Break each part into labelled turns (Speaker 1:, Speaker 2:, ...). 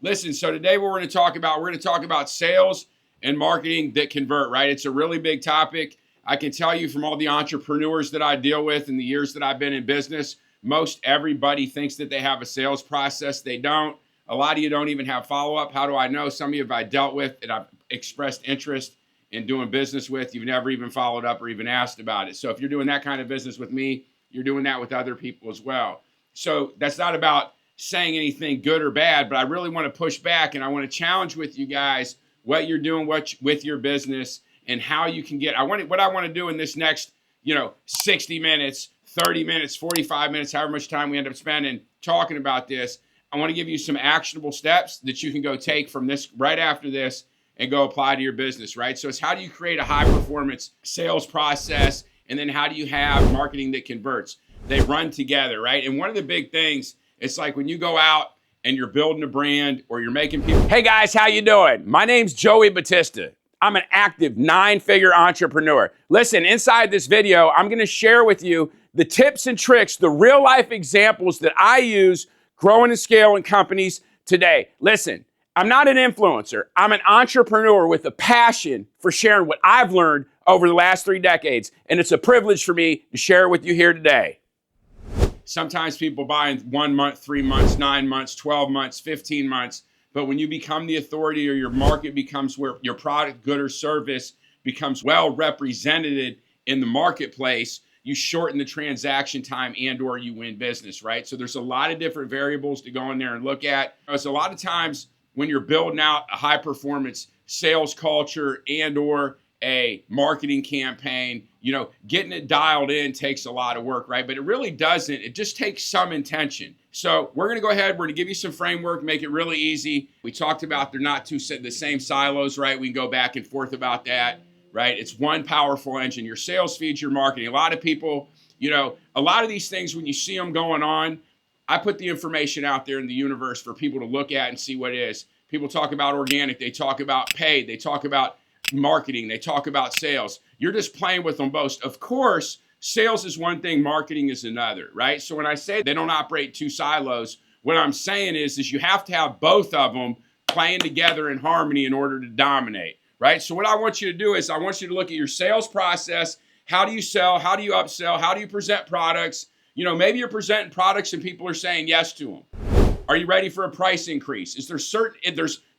Speaker 1: Listen, so today we're going to talk about sales and marketing that convert, right? It's a really big topic. I can tell you from all the entrepreneurs that I deal with in the years that I've been in business, most everybody thinks that they have a sales process. They don't. A lot of you don't even have follow-up. How do I know? Some of you I've dealt with and I've expressed interest in doing business with. You've never even followed up or even asked about it. So if you're doing that kind of business with me, you're doing that with other people as well. So that's not about saying anything good or bad, but I really want to push back and I want to challenge with you guys what you're doing with your business and how you can get. What I want to do in this next, 60 minutes, 30 minutes, 45 minutes, however much time we end up spending talking about this. I want to give you some actionable steps that you can go take from this right after this and go apply to your business, right? So it's how do you create a high performance sales process, and then how do you have marketing that converts? They run together, right? And one of the big things, it's like when you go out and you're building a brand or you're making people. Hey guys, how you doing? My name's Joey Batista. I'm an active 9-figure entrepreneur. Listen, inside this video, I'm gonna share with you the tips and tricks, the real life examples that I use growing and scaling companies today. Listen, I'm not an influencer. I'm an entrepreneur with a passion for sharing what I've learned over the last 3 decades. And it's a privilege for me to share it with you here today. Sometimes people buy in 1 month, 3 months, 9 months, 12 months, 15 months. But when you become the authority or your market becomes where your product, good or service becomes well represented in the marketplace, you shorten the transaction time and or you win business, right? So there's a lot of different variables to go in there and look at. It's a lot of times when you're building out a high performance sales culture and or a marketing campaign, getting it dialed in takes a lot of work, right? But it really doesn't. It just takes some intention. So we're going to go ahead. We're going to give you some framework, make it really easy. We talked about they're not the same silos, right? We can go back and forth about that, right? It's one powerful engine. Your sales feeds your marketing. A lot of people, a lot of these things, when you see them going on, I put the information out there in the universe for people to look at and see what it is. People talk about organic. They talk about paid. They talk about marketing. They talk about sales. You're just playing with them both. Of course, sales is one thing, marketing is another, right? So when I say they don't operate 2 silos, what I'm saying is you have to have both of them playing together in harmony in order to dominate, right? So what I want you to do is I want you to look at your sales process. How do you sell? How do you upsell? How do you present products? Maybe you're presenting products and people are saying yes to them. Are you ready for a price increase? Is there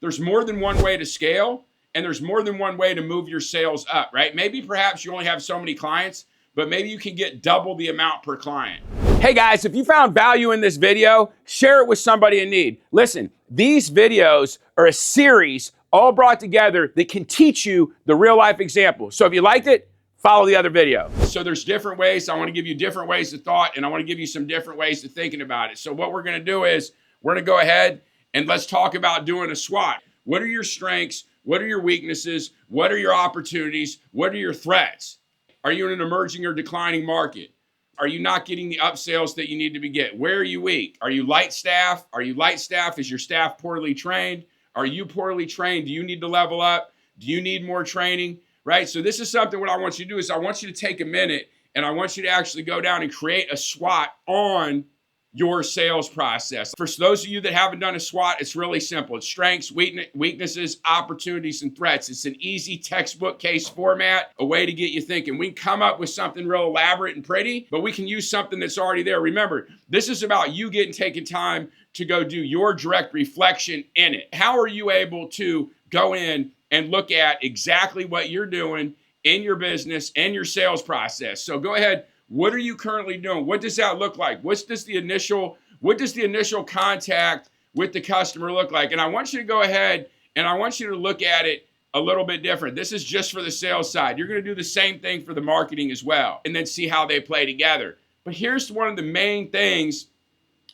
Speaker 1: there's more than one way to scale? And there's more than one way to move your sales up, right? Maybe perhaps you only have so many clients, but maybe you can get double the amount per client. Hey guys, if you found value in this video, share it with somebody in need. Listen, these videos are a series all brought together that can teach you the real life example. So if you liked it, follow the other video. So there's different ways. I want to give you different ways of thought, and I want to give you some different ways of thinking about it. So what we're going to do is we're going to go ahead and let's talk about doing a SWOT. What are your strengths? What are your weaknesses? What are your opportunities? What are your threats? Are you in an emerging or declining market? Are you not getting the upsales that you need to be getting? Where are you weak? Are you light staff? Are you light staff? Is your staff poorly trained? Are you poorly trained? Do you need to level up? Do you need more training? Right? So this is something what I want you to do is I want you to take a minute and I want you to actually go down and create a SWOT on your sales process. For those of you that haven't done a SWOT, it's really simple. It's strengths, weaknesses, opportunities, and threats. It's an easy textbook case format, a way to get you thinking. We can come up with something real elaborate and pretty, but we can use something that's already there. Remember, this is about you taking time to go do your direct reflection in it. How are you able to go in and look at exactly what you're doing in your business and your sales process? So go ahead. What are you currently doing? What does that look like? What does the initial contact with the customer look like? And I want you to go ahead and I want you to look at it a little bit different. This is just for the sales side. You're going to do the same thing for the marketing as well, and then see how they play together. But here's one of the main things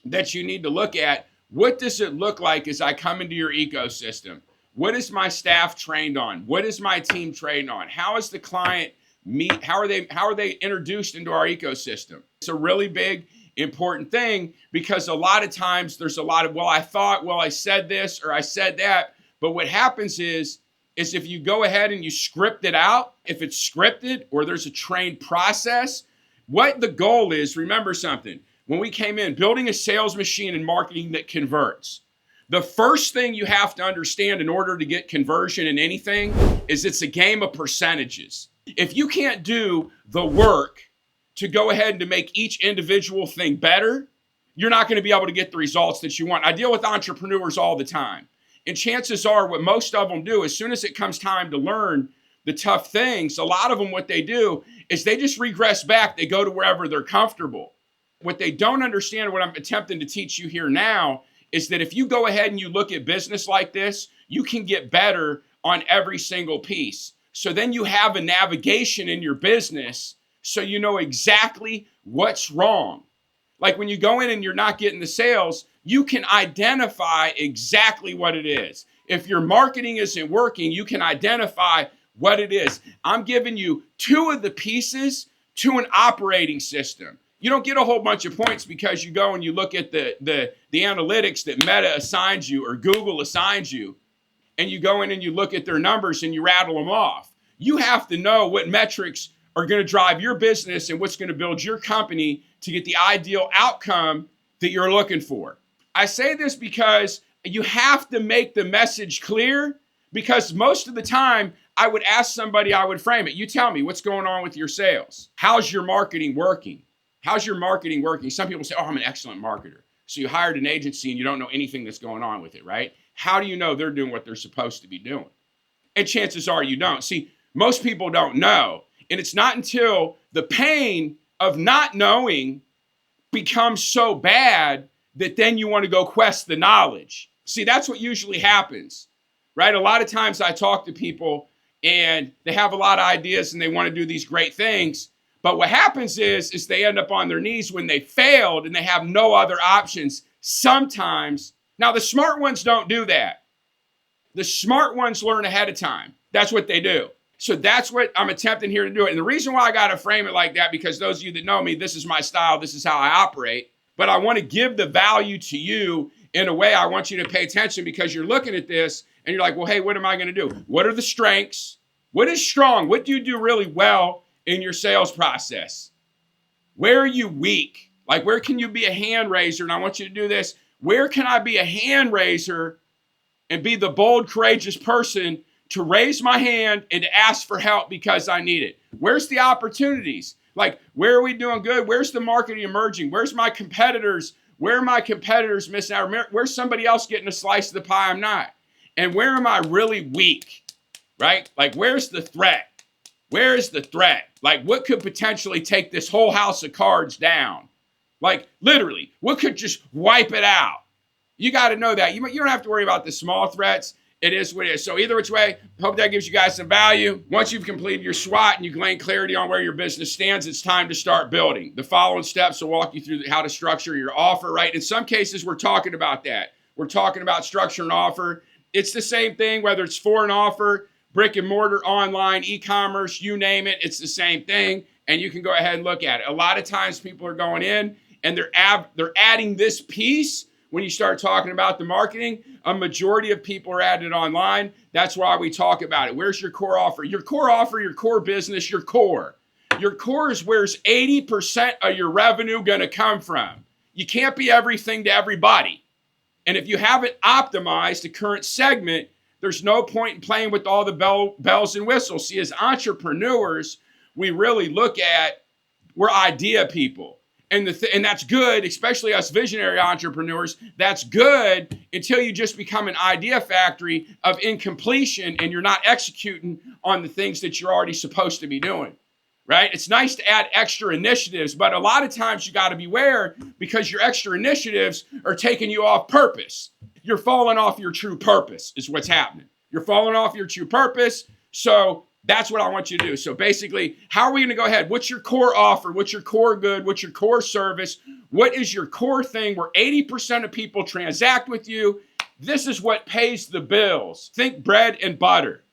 Speaker 1: that you need to look at. What does it look like as I come into your ecosystem? What is my staff trained on? What is my team trained on? How is the client meet? How are they introduced into our ecosystem? It's a really big, important thing because a lot of times there's a lot of, I said this or I said that. But what happens is if you go ahead and you script it out, if it's scripted or there's a trained process, what the goal is, remember something. When we came in, building a sales machine and marketing that converts. The first thing you have to understand in order to get conversion in anything is it's a game of percentages. If you can't do the work to go ahead and to make each individual thing better, you're not going to be able to get the results that you want. I deal with entrepreneurs all the time. And chances are what most of them do, as soon as it comes time to learn the tough things, a lot of them, what they do is they just regress back. They go to wherever they're comfortable. What they don't understand, what I'm attempting to teach you here now, is that if you go ahead and you look at business like this, you can get better on every single piece. So then you have a navigation in your business so you know exactly what's wrong. Like when you go in and you're not getting the sales, you can identify exactly what it is. If your marketing isn't working, you can identify what it is. I'm giving you 2 of the pieces to an operating system. You don't get a whole bunch of points because you go and you look at the analytics that Meta assigns you or Google assigns you, and you go in and you look at their numbers and you rattle them off. You have to know what metrics are going to drive your business and what's going to build your company to get the ideal outcome that you're looking for. I say this because you have to make the message clear, because most of the time I would ask somebody, I would frame it. You tell me what's going on with your sales. How's your marketing working? How's your marketing working? Some people say, oh, I'm an excellent marketer. So you hired an agency and you don't know anything that's going on with it, right? How do you know they're doing what they're supposed to be doing? And chances are you don't. See, most people don't know. And it's not until the pain of not knowing becomes so bad that then you want to go quest the knowledge. See, that's what usually happens, right? A lot of times I talk to people and they have a lot of ideas and they want to do these great things. But what happens is they end up on their knees when they failed and they have no other options. Sometimes, now the smart ones don't do that. The smart ones learn ahead of time. That's what they do. So that's what I'm attempting here to do. And the reason why I got to frame it like that, because those of you that know me, this is my style. This is how I operate. But I want to give the value to you in a way. I want you to pay attention, because you're looking at this and you're like, well, hey, what am I going to do? What are the strengths? What is strong? What do you do really well in your sales process? Where are you weak? Like, where can you be a hand raiser? And I want you to do this. Where can I be a hand raiser and be the bold, courageous person to raise my hand and to ask for help because I need it? Where's the opportunities? Like, where are we doing good? Where's the marketing emerging? Where's my competitors? Where are my competitors missing out? Where's somebody else getting a slice of the pie I'm not? And where am I really weak, right? Like, where's the threat? Where is the threat? Like, what could potentially take this whole house of cards down? Like, literally, what could just wipe it out? You got to know that. You don't have to worry about the small threats. It is what it is. So either which way, hope that gives you guys some value. Once you've completed your SWOT and you gain clarity on where your business stands, it's time to start building. The following steps will walk you through how to structure your offer, right? In some cases, we're talking about that. We're talking about structure and offer. It's the same thing, whether it's for an offer, brick and mortar, online, e-commerce, you name it, it's the same thing. And you can go ahead and look at it. A lot of times people are going in and they're adding this piece. When you start talking about the marketing, a majority of people are adding it online. That's why we talk about it. Where's your core offer? Your core offer, your core business, your core. Your core is where's 80% of your revenue going to come from. You can't be everything to everybody. And if you haven't optimized the current segment, there's no point in playing with all the bells and whistles. See, as entrepreneurs, we really look at, we're idea people. And that's good, especially us visionary entrepreneurs. That's good until you just become an idea factory of incompletion and you're not executing on the things that you're already supposed to be doing, right? It's nice to add extra initiatives, but a lot of times you got to beware because your extra initiatives are taking you off purpose. You're falling off your true purpose is what's happening. You're falling off your true purpose. So that's what I want you to do. So basically, how are we going to go ahead? What's your core offer? What's your core good? What's your core service? What is your core thing where 80% of people transact with you? This is what pays the bills. Think bread and butter,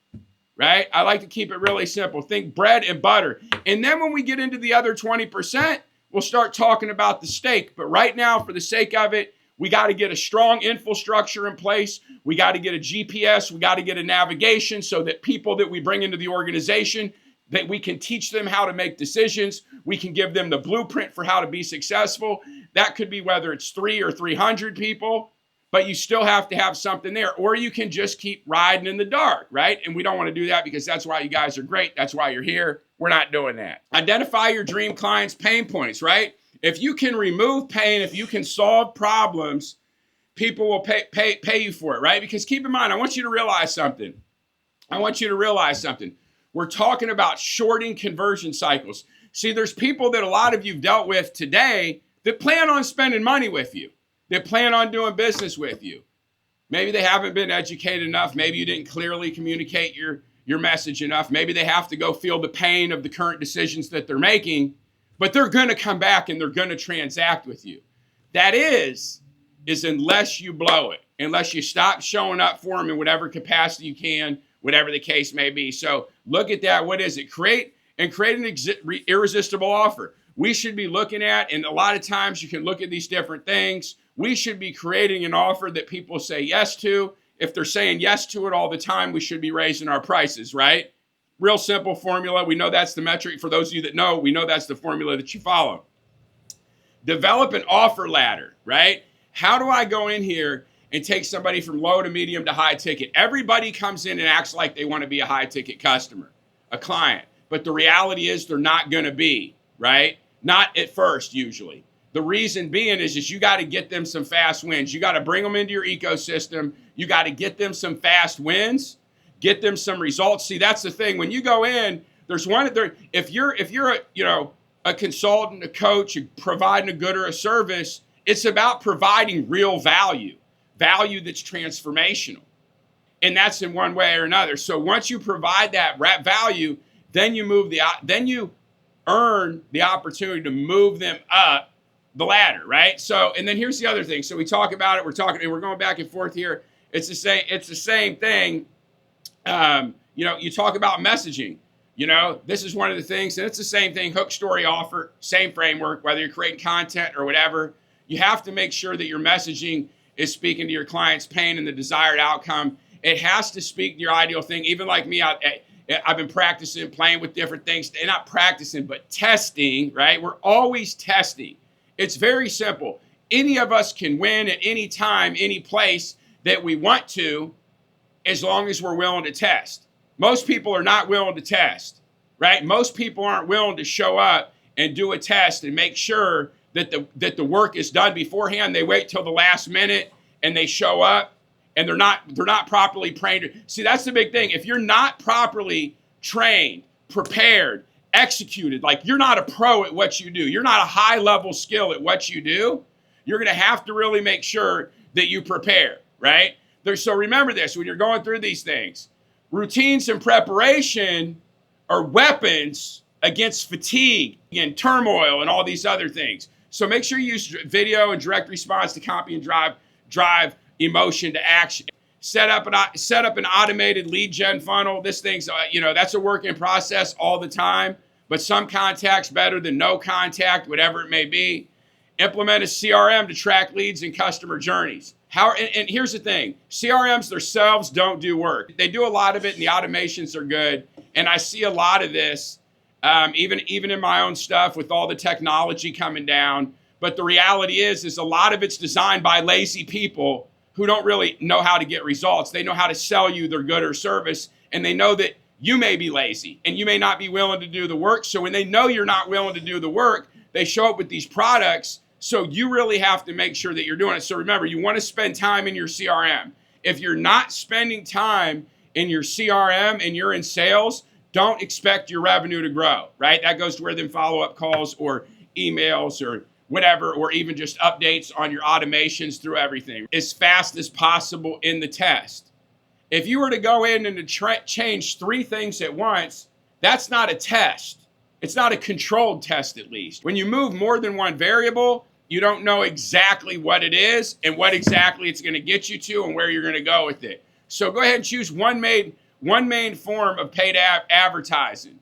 Speaker 1: right? I like to keep it really simple. Think bread and butter. And then when we get into the other 20%, we'll start talking about the steak. But right now, for the sake of it, we got to get a strong infrastructure in place. We got to get a GPS. We got to get a navigation so that people that we bring into the organization, that we can teach them how to make decisions. We can give them the blueprint for how to be successful. That could be whether it's 3 or 300 people. but you still have to have something there, or you can just keep riding in the dark, right? And we don't want to do that because that's why you guys are great. That's why you're here. We're not doing that. Identify your dream client's pain points, right? If you can remove pain, if you can solve problems, people will pay you for it, right? Because keep in mind, I want you to realize something. We're talking about shorting conversion cycles. See, there's people that a lot of you've dealt with today that plan on spending money with you, that plan on doing business with you. Maybe they haven't been educated enough. Maybe you didn't clearly communicate your message enough. Maybe they have to go feel the pain of the current decisions that they're making, but they're going to come back and they're going to transact with you. That is unless you blow it, unless you stop showing up for them in whatever capacity you can, whatever the case may be. So look at that. What is it? Create an irresistible offer. We should be looking at, and a lot of times you can look at these different things. We should be creating an offer that people say yes to. If they're saying yes to it all the time, we should be raising our prices, right? Real simple formula. We know that's the metric. For those of you that know, we know that's the formula that you follow. Develop an offer ladder, right? How do I go in here and take somebody from low to medium to high ticket? Everybody comes in and acts like they want to be a high ticket customer, a client. But the reality is they're not going to be, right? Not at first, usually. The reason being is you got to get them some fast wins. You got to bring them into your ecosystem. You got to get them some fast wins, get them some results. See, that's the thing. When you go in, there's one there. If you're a consultant, a coach, providing a good or a service, it's about providing real value that's transformational. And that's in one way or another. So once you provide that value, then you earn the opportunity to move them up the ladder, right? So, and then here's the other thing. So we talk about it, we're going back and forth here. It's the same thing. You talk about messaging. This is one of the things, and it's the same thing, hook, story, offer, same framework, whether you're creating content or whatever. You have to make sure that your messaging is speaking to your client's pain and the desired outcome. It has to speak to your ideal thing. Even like me, I've been practicing, playing with different things, and not practicing, but testing, right? We're always testing. It's very simple. Any of us can win at any time, any place that we want to, as long as we're willing to test. Most people are not willing to test, right? Most people aren't willing to show up and do a test and make sure that the work is done beforehand. They wait till the last minute and they show up and they're not properly trained. See, that's the big thing. If you're not properly trained, prepared, executed, like you're not a pro at what you do, you're not a high level skill at what you do, you're going to have to really make sure that you prepare, right? So remember this, when you're going through these things, routines and preparation are weapons against fatigue and turmoil and all these other things. So make sure you use video and direct response to copy and drive emotion to action. Set up an automated lead gen funnel. This thing's, that's a work in process all the time, but some contact's better than no contact, whatever it may be. Implement a CRM to track leads and customer journeys. And here's the thing, CRMs themselves don't do work. They do a lot of it and the automations are good. And I see a lot of this, even in my own stuff with all the technology coming down. But the reality is a lot of it's designed by lazy people who don't really know how to get results. They know how to sell you their good or service, and they know that you may be lazy and you may not be willing to do the work. So when they know you're not willing to do the work, they show up with these products. So you really have to make sure that you're doing it. So remember, you want to spend time in your CRM. If you're not spending time in your CRM and you're in sales, don't expect your revenue to grow, right? That goes to where then follow-up calls or emails or whatever, or even just updates on your automations through everything as fast as possible in the test. If you were to go in and to change 3 things at once, that's not a test. It's not a controlled test, at least. When you move more than one variable, you don't know exactly what it is and what exactly it's going to get you to and where you're going to go with it. So go ahead and choose one main form of paid advertising.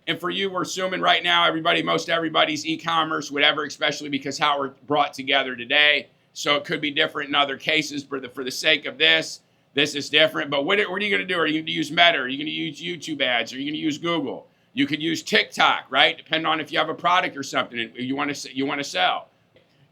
Speaker 1: And for you, we're assuming right now, most everybody's e-commerce, whatever, especially because how we're brought together today. So it could be different in other cases. For the sake of this is different. But what are you going to do? Are you going to use Meta? Are you going to use YouTube ads? Are you going to use Google? You could use TikTok, right? Depending on if you have a product or something you want to sell.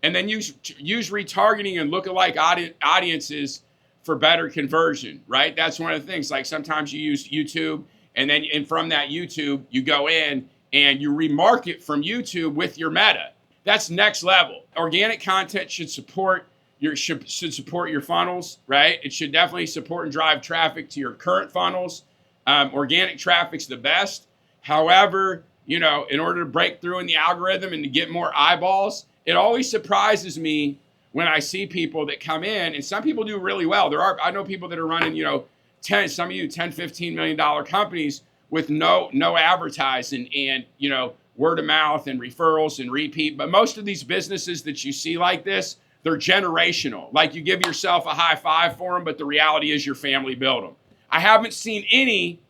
Speaker 1: And then use retargeting and lookalike audiences for better conversion, right? That's one of the things. Like sometimes you use YouTube, and from that YouTube, you go in and you remarket from YouTube with your meta. That's next level. Organic content should support your funnels, right? It should definitely support and drive traffic to your current funnels. Organic traffic's the best. However, in order to break through in the algorithm and to get more eyeballs, it always surprises me when I see people that come in, and some people do really well. I know people that are running, $10 $15 million companies with no advertising and, word of mouth and referrals and repeat. But most of these businesses that you see like this, they're generational. Like you give yourself a high five for them, but the reality is your family built them. I haven't seen any,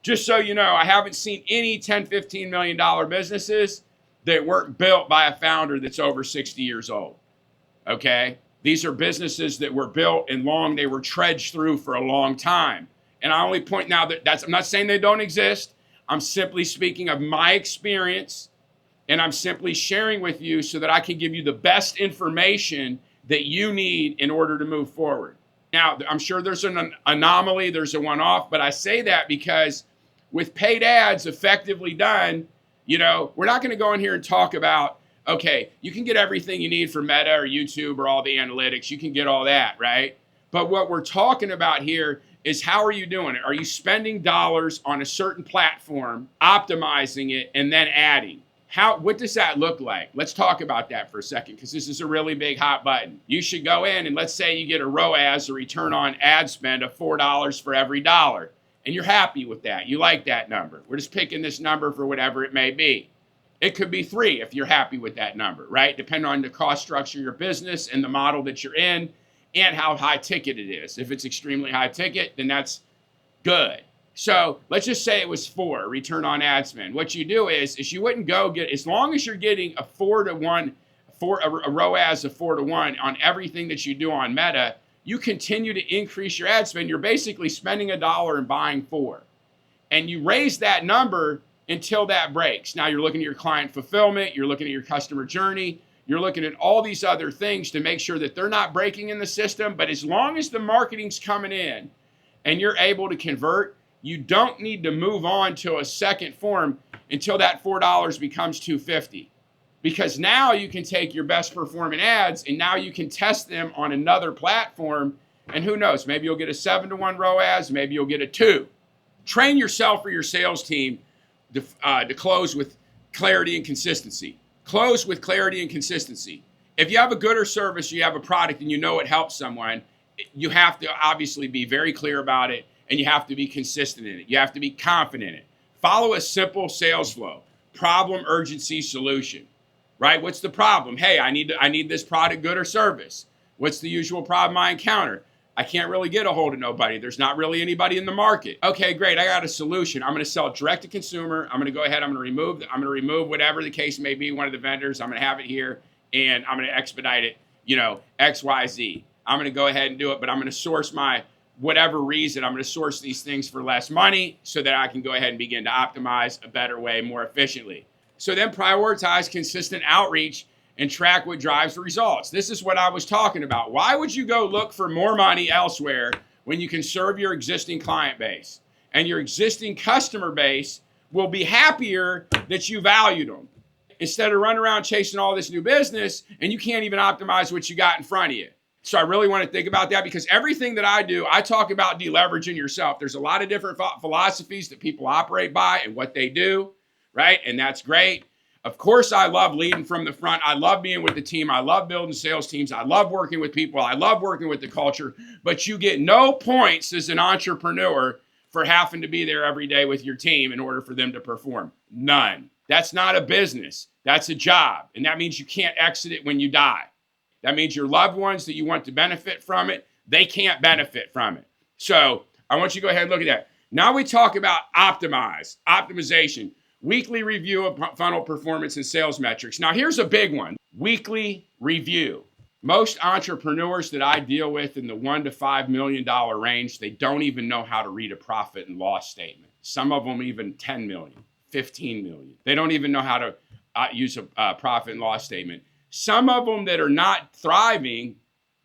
Speaker 1: just so you know, I haven't seen any $10, $15 million businesses that weren't built by a founder that's over 60 years old. Okay? These are businesses that were built and they were trudged through for a long time. And I only point now I'm not saying they don't exist. I'm simply speaking of my experience, and I'm simply sharing with you so that I can give you the best information that you need in order to move forward. Now, I'm sure there's an anomaly, there's a one-off, but I say that because with paid ads effectively done, we're not going to go in here and talk about, okay, you can get everything you need for Meta or YouTube or all the analytics. You can get all that, right? But what we're talking about here is how are you doing it? Are you spending dollars on a certain platform, optimizing it, and then adding? What does that look like? Let's talk about that for a second, because this is a really big hot button. You should go in and let's say you get a ROAS, a return on ad spend of $4 for every dollar. And you're happy with that. You like that number. We're just picking this number for whatever it may be. It could be 3 if you're happy with that number, right? Depending on the cost structure of your business and the model that you're in and how high ticket it is. If it's extremely high ticket, then that's good. So let's just say it was 4, return on ad spend. What you do is you wouldn't go get, as long as you're getting a 4-to-1, a ROAS of 4-to-1 on everything that you do on Meta, you continue to increase your ad spend. You're basically spending $1 and buying 4. And you raise that number until that breaks. Now you're looking at your client fulfillment, you're looking at your customer journey, you're looking at all these other things to make sure that they're not breaking in the system. But as long as the marketing's coming in and you're able to convert, you don't need to move on to a second form until that $4 becomes $2.50. Because now you can take your best performing ads and now you can test them on another platform. And who knows, maybe you'll get a 7-to-1 ROAS, maybe you'll get a 2. Train yourself or your sales team to close with clarity and consistency. Close with clarity and consistency. If you have a good or service, you have a product and you know it helps someone, you have to obviously be very clear about it and you have to be consistent in it. You have to be confident in it. Follow a simple sales flow. Problem, urgency, solution. Right? What's the problem? Hey, I need this product, good or service. What's the usual problem I encounter? I can't really get a hold of nobody. There's not really anybody in the market. Okay, great. I got a solution. I'm going to sell direct to consumer. I'm going to go ahead. I'm going to remove whatever the case may be, one of the vendors. I'm going to have it here and I'm going to expedite it, XYZ. I'm going to go ahead and do it, but I'm going to source whatever reason, I'm going to source these things for less money so that I can go ahead and begin to optimize a better way, more efficiently. So then prioritize consistent outreach and track what drives results. This is what I was talking about. Why would you go look for more money elsewhere when you can serve your existing client base? And your existing customer base will be happier that you valued them. Instead of running around chasing all this new business and you can't even optimize what you got in front of you. So I really want to think about that, because everything that I do, I talk about deleveraging yourself. There's a lot of different philosophies that people operate by and what they do, right? And that's great. Of course, I love leading from the front. I love being with the team. I love building sales teams. I love working with people. I love working with the culture. But you get no points as an entrepreneur for having to be there every day with your team in order for them to perform. None. That's not a business. That's a job. And that means you can't exit it when you die. That means your loved ones that you want to benefit from it, they can't benefit from it. So I want you to go ahead and look at that. Now we talk about optimization, weekly review of funnel performance and sales metrics. Now here's a big one, weekly review. Most entrepreneurs that I deal with in the $1 to $5 million range, they don't even know how to read a profit and loss statement. Some of them even 10 million, 15 million. They don't even know how to use a profit and loss statement. Some of them that are not thriving,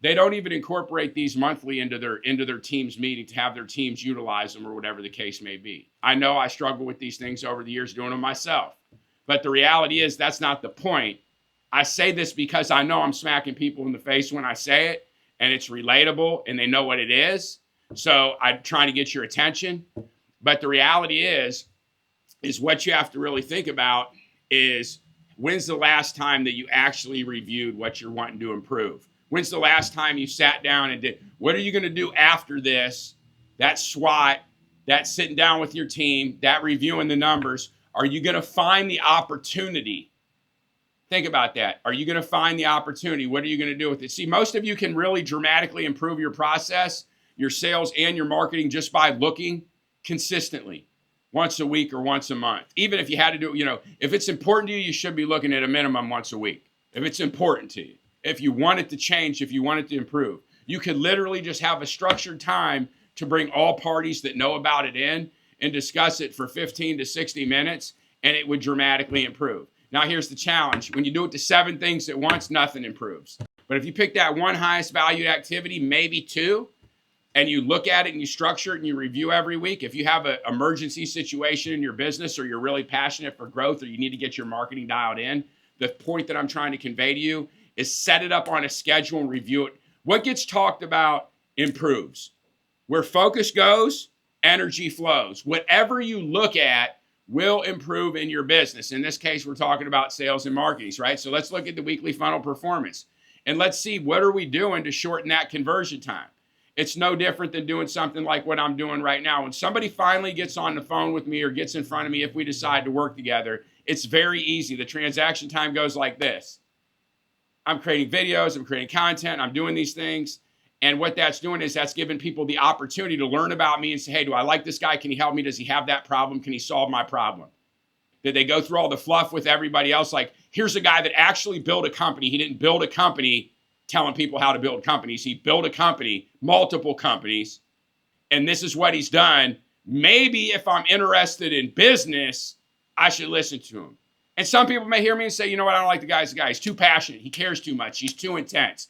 Speaker 1: they don't even incorporate these monthly into their team's meeting to have their teams utilize them or whatever the case may be. I know I struggle with these things over the years doing them myself. But the reality is that's not the point. I say this because I know I'm smacking people in the face when I say it, and it's relatable and they know what it is. So I'm trying to get your attention. But the reality is what you have to really think about is, when's the last time that you actually reviewed what you're wanting to improve? When's the last time you sat down and did, what are you going to do after this? That SWOT, that sitting down with your team, that reviewing the numbers. Are you going to find the opportunity? Think about that. Are you going to find the opportunity? What are you going to do with it? See, most of you can really dramatically improve your process, your sales, and your marketing just by looking consistently once a week or once a month. Even if you had to do, if it's important to you, you should be looking at a minimum once a week. If it's important to you, if you want it to change, if you want it to improve, you could literally just have a structured time to bring all parties that know about it in and discuss it for 15 to 60 minutes, and it would dramatically improve. Now, here's the challenge. When you do it to 7 things at once, nothing improves. But if you pick that one highest valued activity, maybe 2, and you look at it and you structure it and you review every week, if you have an emergency situation in your business, or you're really passionate for growth, or you need to get your marketing dialed in, the point that I'm trying to convey to you is set it up on a schedule and review it. What gets talked about improves. Where focus goes, energy flows. Whatever you look at will improve in your business. In this case, we're talking about sales and marketing, right? So let's look at the weekly funnel performance, and let's see, what are we doing to shorten that conversion time? It's no different than doing something like what I'm doing right now. When somebody finally gets on the phone with me or gets in front of me, if we decide to work together, it's very easy. The transaction time goes like this. I'm creating videos, I'm creating content, I'm doing these things. And what that's doing is that's giving people the opportunity to learn about me and say, hey, do I like this guy? Can he help me? Does he have that problem? Can he solve my problem? Did they go through all the fluff with everybody else? Like, here's a guy that actually built a company. He didn't build a company telling people how to build companies. He built a company, multiple companies, and this is what he's done. Maybe if I'm interested in business, I should listen to him. And some people may hear me and say, you know what, I don't like the guy. He's too passionate. He cares too much. He's too intense.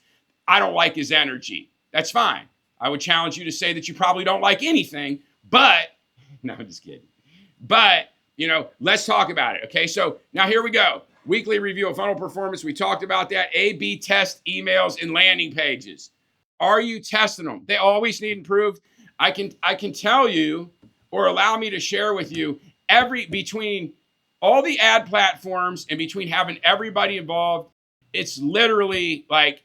Speaker 1: I don't like his energy. That's fine. I would challenge you to say that you probably don't like anything, but, no, I'm just kidding. But, let's talk about it, okay? So now here we go. Weekly review of funnel performance. We talked about that. A/B test emails and landing pages. Are you testing them? They always need improved. I can tell you, or allow me to share with you, between all the ad platforms and between having everybody involved, it's literally like,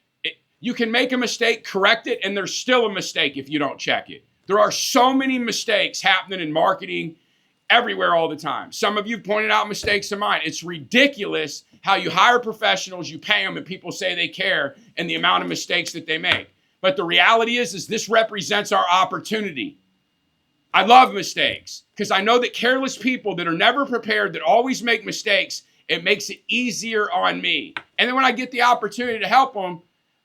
Speaker 1: you can make a mistake, correct it, and there's still a mistake if you don't check it. There are so many mistakes happening in marketing everywhere all the time. Some of you pointed out mistakes of mine. It's ridiculous how you hire professionals, you pay them, and people say they care, and the amount of mistakes that they make. But the reality is this represents our opportunity. I love mistakes because I know that careless people that are never prepared, that always make mistakes, it makes it easier on me. And then when I get the opportunity to help them,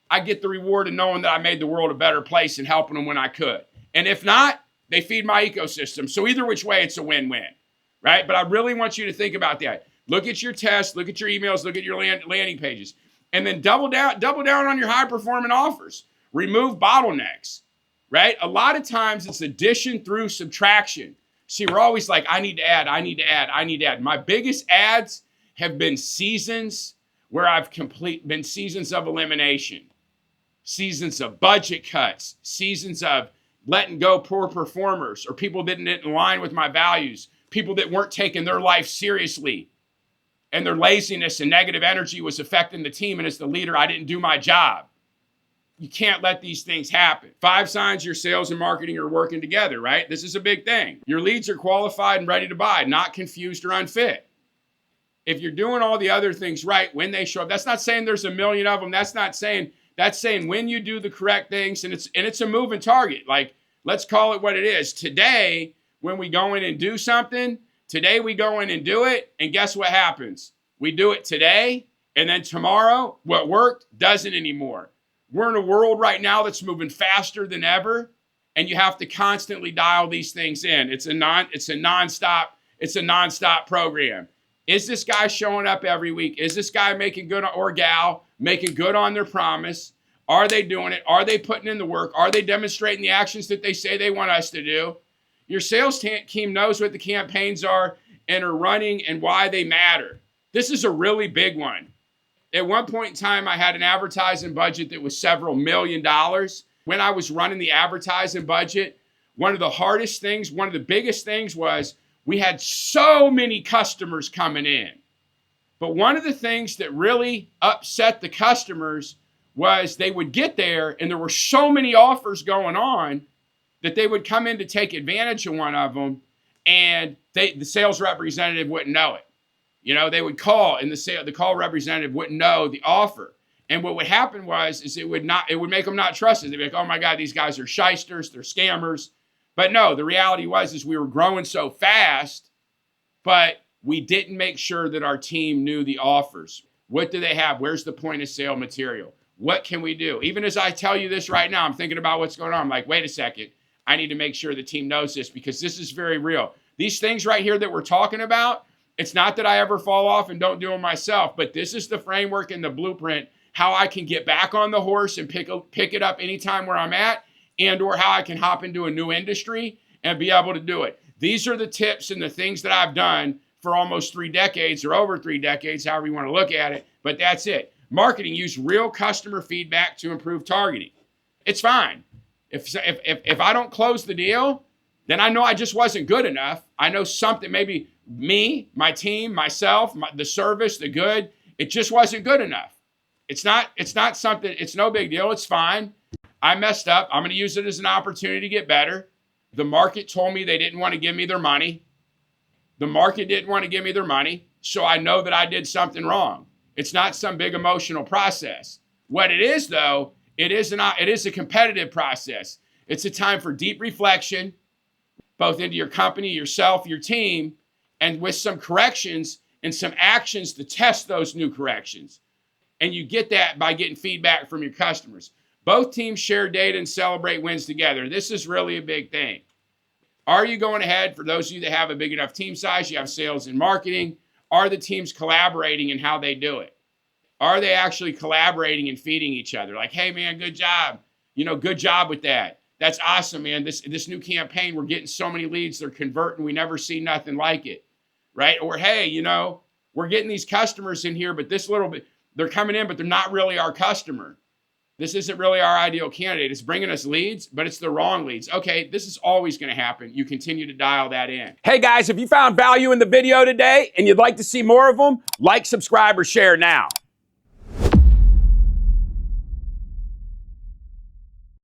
Speaker 1: I get the reward of knowing that I made the world a better place and helping them when I could. And if not, they feed my ecosystem. So either which way, it's a win-win, right? But I really want you to think about that. Look at your tests, look at your emails, look at your landing pages, and then double down on your high-performing offers. Remove bottlenecks, right? A lot of times it's addition through subtraction. See, we're always like, I need to add, I need to add, I need to add. My biggest adds have been seasons where I've been seasons of elimination. Seasons of budget cuts, seasons of letting go poor performers or people that didn't align with my values, people that weren't taking their life seriously, and their laziness and negative energy was affecting the team, and as the leader, I didn't do my job. You can't let these things happen. 5 signs your sales and marketing are working together, right? This is a big thing. Your leads are qualified and ready to buy, not confused or unfit. If you're doing all the other things right, when they show up, that's not saying there's a million of them. That's saying when you do the correct things, and it's a moving target. Like, let's call it what it is. Today, when we go in and do something, today we go in and do it, and guess what happens? We do it today, and then tomorrow, what worked doesn't anymore. We're in a world right now that's moving faster than ever, and you have to constantly dial these things in. It's a nonstop program. Is this guy showing up every week? Is this guy making good, or gal, making good on their promise? Are they doing it? Are they putting in the work? Are they demonstrating the actions that they say they want us to do? Your sales team knows what the campaigns are and are running and why they matter. This is a really big one. At one point in time, I had an advertising budget that was several $1 million. When I was running the advertising budget, one of the hardest things, one of the biggest things was we had so many customers coming in. But one of the things that really upset the customers was they would get there and there were so many offers going on that they would come in to take advantage of one of them, and the sales representative wouldn't know it. You know, they would call and the call representative wouldn't know the offer. And what would happen is it would make them not trust it. They'd be like, oh my God, these guys are shysters, they're scammers. But no, the reality was we were growing so fast, but we didn't make sure that our team knew the offers. What do they have? Where's the point of sale material? What can we do? Even as I tell you this right now, I'm thinking about what's going on. I'm like, wait a second. I need to make sure the team knows this because this is very real. These things right here that we're talking about, it's not that I ever fall off and don't do them myself, but this is the framework and the blueprint, how I can get back on the horse and pick it up anytime where I'm at, and or how I can hop into a new industry and be able to do it. These are the tips and the things that I've done for almost 3 decades or over 3 decades, however you want to look at it, but that's it. Marketing, use real customer feedback to improve targeting. It's fine. If I don't close the deal, then I know I just wasn't good enough. I know something, maybe me, my team, myself, the service, the good, it just wasn't good enough. It's not something, it's no big deal. It's fine. I messed up. I'm going to use it as an opportunity to get better. The market told me they didn't want to give me their money. The market didn't want to give me their money. So I know that I did something wrong. It's not some big emotional process. What it is, though, it is a competitive process. It's a time for deep reflection, both into your company, yourself, your team, and with some corrections and some actions to test those new corrections. And you get that by getting feedback from your customers. Both teams share data and celebrate wins together. This is really a big thing. Are you going ahead, for those of you that have a big enough team size, you have sales and marketing, are the teams collaborating in how they do it? Are they actually collaborating and feeding each other? Like, hey, man, good job. Good job with that. That's awesome, man. This new campaign, we're getting so many leads, they're converting. We never see nothing like it, right? Or, hey, we're getting these customers in here, but this little bit, they're coming in, but they're not really our customer. This isn't really our ideal candidate. It's bringing us leads, but it's the wrong leads. Okay, this is always going to happen. You continue to dial that in. Hey, guys, if you found value in the video today and you'd like to see more of them, like, subscribe, or share now.